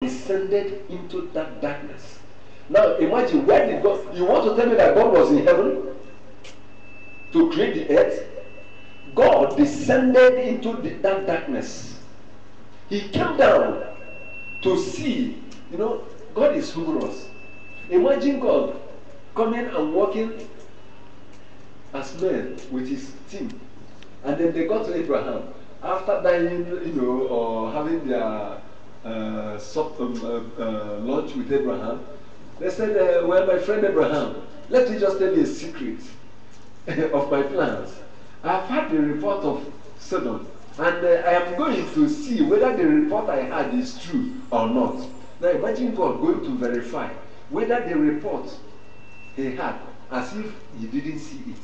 descended into that darkness. Now imagine, where did God? You want to tell me that God was in heaven to create the earth? God descended into that darkness. He came down to see. You know, God is humorous. Imagine God coming and walking as men with his team, and then they got to Abraham after dying, you know, or having their lunch with Abraham. They said, well, my friend Abraham, let me just tell you a secret of my plans. I've had the report of Sodom, and I am going to see whether the report I had is true or not. Now imagine God going to verify whether the report he had, as if he didn't see it,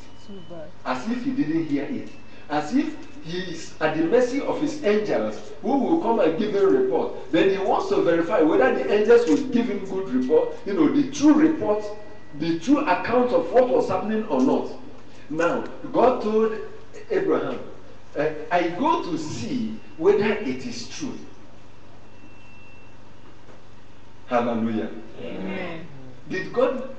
as if he didn't hear it, as if he is at the mercy of his angels who will come and give him a report. Then he wants to verify whether the angels will give him good report, you know, the true report, the true account of what was happening or not. Now, God told Abraham, I go to see whether it is true. Hallelujah. Amen. Did God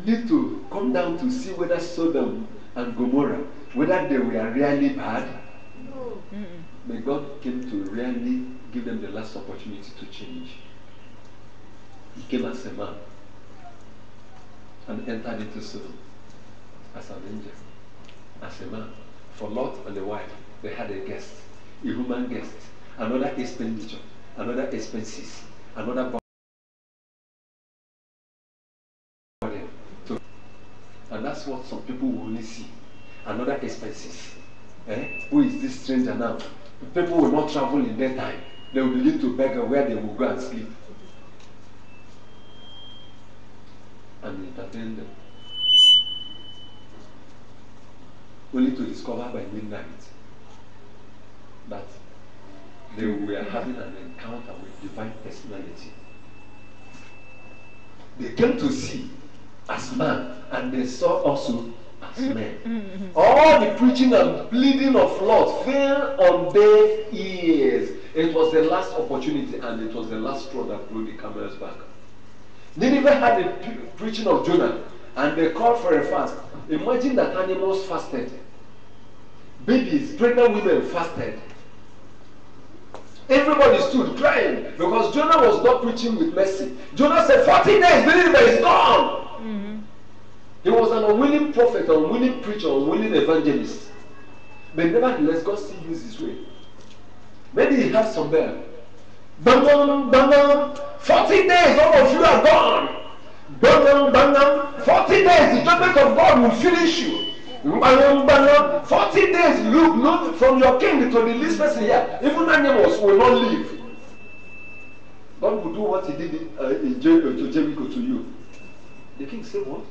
need to come down to see whether Sodom and Gomorrah, whether they were really bad? No. But God came to really give them the last opportunity to change. He came as a man and entered into Sodom as an angel, as a man. For Lot and the wife, they had a guest, a human guest, another expenditure, another expenses, another burden. And that's what some people will only see, another expenses. Who is this stranger now? People will not travel in their time. They will begin to beg where they will go and sleep. And entertain them. Only to discover by midnight that they were having an encounter with divine personality. They came to see as man, and they saw also as men. All the preaching and pleading of Lot fell on deaf ears. It was the last opportunity, and it was the last straw that blew the camel's back. Nineveh had the preaching of Jonah, and they called for a fast. Imagine that animals fasted. Babies, pregnant women fasted. Everybody stood crying because Jonah was not preaching with mercy. Jonah said, 40 days, Nineveh is gone. He was an unwilling prophet, unwilling preacher, unwilling evangelist. But nevertheless, God still used his way. Maybe he has some there. Bang, bang, 40 days, all of you are gone. Bang, bang, 40 days, the judgment of God will finish you. 40 days, look from your king to the least person here. Even animals will not live. God will do what he did to Jericho to you. The king said, what?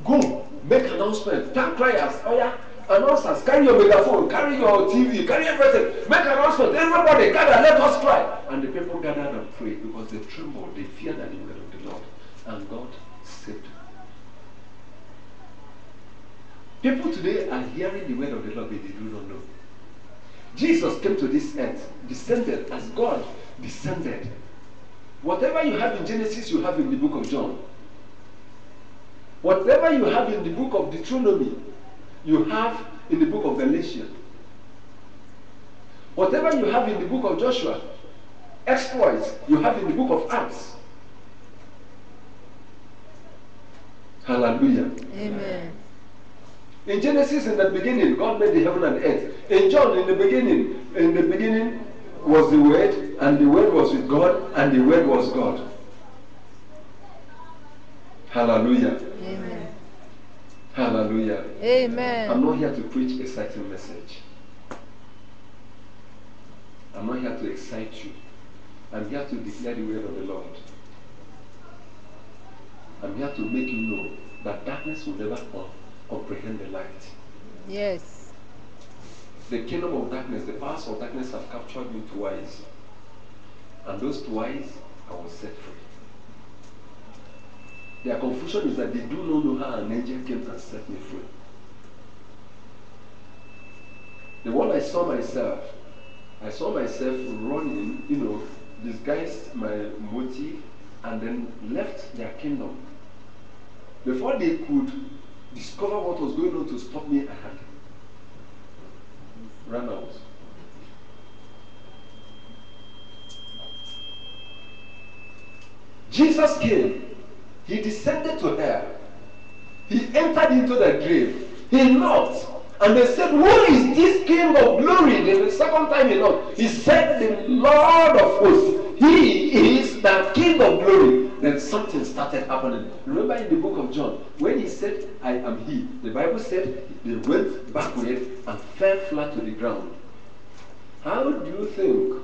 Go, make announcement. Thank criers. Oh yeah, announcers, carry your megaphone, carry your TV, carry everything. Make announcement. Everybody gather, let us cry. And the people gathered and prayed because they trembled. They feared the word of the Lord. And God saved them. People today are hearing the word of the Lord, but they do not know. Jesus came to this earth, descended as God descended. Whatever you have in Genesis, you have in the book of John. Whatever you have in the book of Deuteronomy, you have in the book of Galatians. Whatever you have in the book of Joshua, exploits, you have in the book of Acts. Hallelujah. Amen. In Genesis, in the beginning, God made the heaven and earth. In John, in the beginning was the Word, and the Word was with God, and the Word was God. Hallelujah. Amen. Hallelujah. Amen. I'm not here to preach a certain message. I'm not here to excite you. I'm here to declare the word of the Lord. I'm here to make you know that darkness will never comprehend the light. Yes. The kingdom of darkness, the powers of darkness have captured me twice. And those twice, I was set free. Their confusion is that they do not know how an angel came and set me free. The one I saw myself running, disguised my motive, and then left their kingdom. Before they could discover what was going on to stop me, I had run out. Jesus came. He descended to hell. He entered into the grave. He knocked. And they said, who is this King of glory? The second time he knocked, he said, the Lord of hosts. He is the King of glory. Then something started happening. Remember in the book of John, when he said, I am he, the Bible said they went backward and fell flat to the ground. How do you think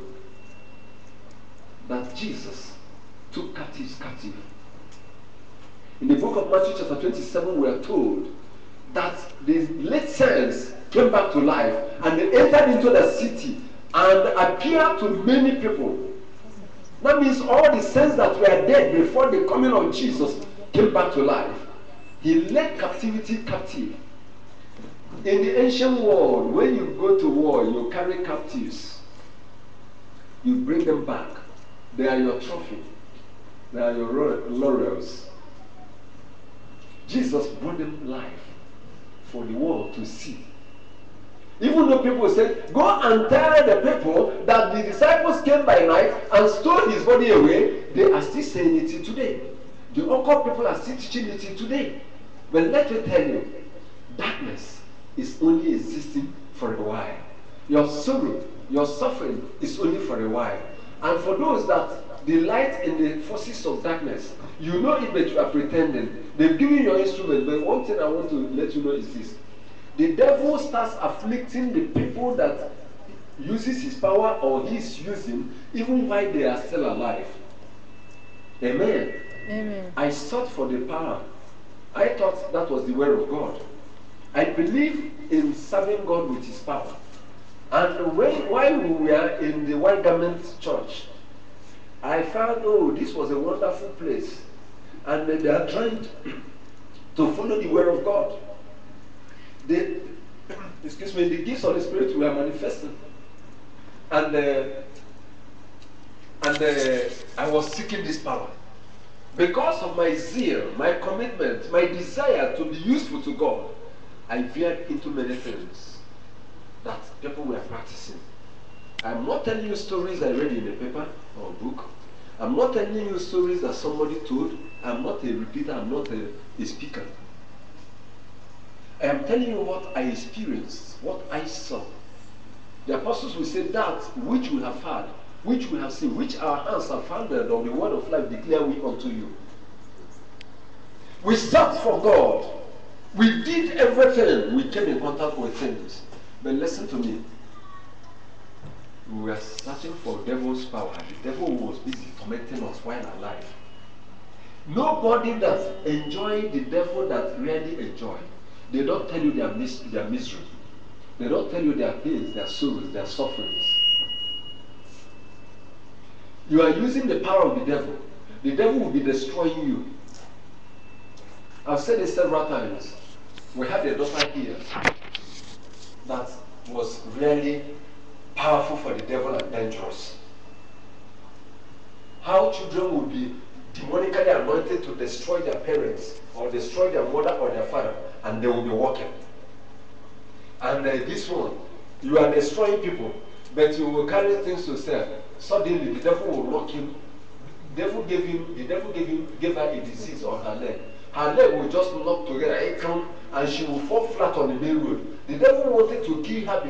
that Jesus took captives captive? In the book of Matthew chapter 27, we are told that the late saints came back to life and they entered into the city and appeared to many people. That means all the saints that were dead before the coming of Jesus came back to life. He led captivity captive. In the ancient world, when you go to war, you carry captives. You bring them back. They are your trophy. They are your laurels. Jesus brought them life for the world to see. Even though people said, go and tell the people that the disciples came by night and stole his body away, they are still saying it today. The occult people are still teaching it today. But let me tell you, darkness is only existing for a while. Your sorrow, your suffering is only for a while. And for those that delight in the forces of darkness, you know it, but you are pretending. They've given you your instrument, but one thing I want to let you know is this. The devil starts afflicting the people that uses his power or he's using, even while they are still alive. Amen. Amen. I sought for the power. I thought that was the word of God. I believe in serving God with his power. And while we were in the White Garment Church, I found, oh, this was a wonderful place. And they are trying to follow the word of God. The gifts of the Spirit were manifesting. And I was seeking this power. Because of my zeal, my commitment, my desire to be useful to God, I veered into many things that people were practicing. I'm not telling you stories I read in a paper or a book. I'm not telling you stories that somebody told. I'm not a repeater. I'm not a speaker. I am telling you what I experienced, what I saw. The apostles will say that which we have heard, which we have seen, which our hands have founded on the word of life, declare we unto you. We sought for God. We did everything. We came in contact with things. But listen to me. We were searching for devil's power. The devil was busy tormenting us while alive. Nobody that enjoyed the devil that really enjoyed. They don't tell you their misery. They don't tell you their pains, their sorrows, their sufferings. You are using the power of the devil. The devil will be destroying you. I've said this several times. We had a daughter here that was really powerful for the devil and dangerous. How children will be demonically anointed to destroy their parents or destroy their mother or their father, and they will be walking. And this one, you are destroying people, but you will carry things to sell. Suddenly, the devil will knock him. The devil gave her a disease on her leg. Her leg will just knock together, and she will fall flat on the main road. The devil wanted to kill her